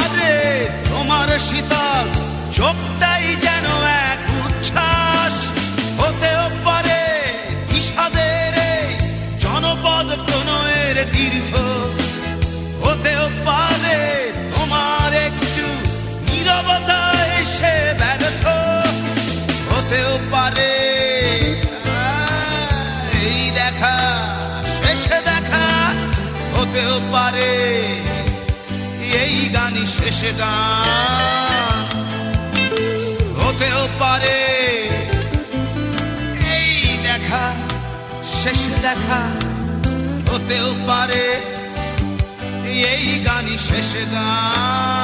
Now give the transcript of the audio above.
পারে তোমার শীতল চোখটাই যেন এক উচ্ছ্বাস, হতেও পারে বিষাদের এই জনপদ প্রণয়ের তীর্থ, হতেও পারে তোমার একটু নীরবতা এসে ব্যর্থ, হতেও পারে এই দেখা শেষে দেখা, হতেও পারে এই গানই শেষ গান, হতেও পারে এই দেখা শেষ দেখা, হতেও পারে এই গানই শেষ গান।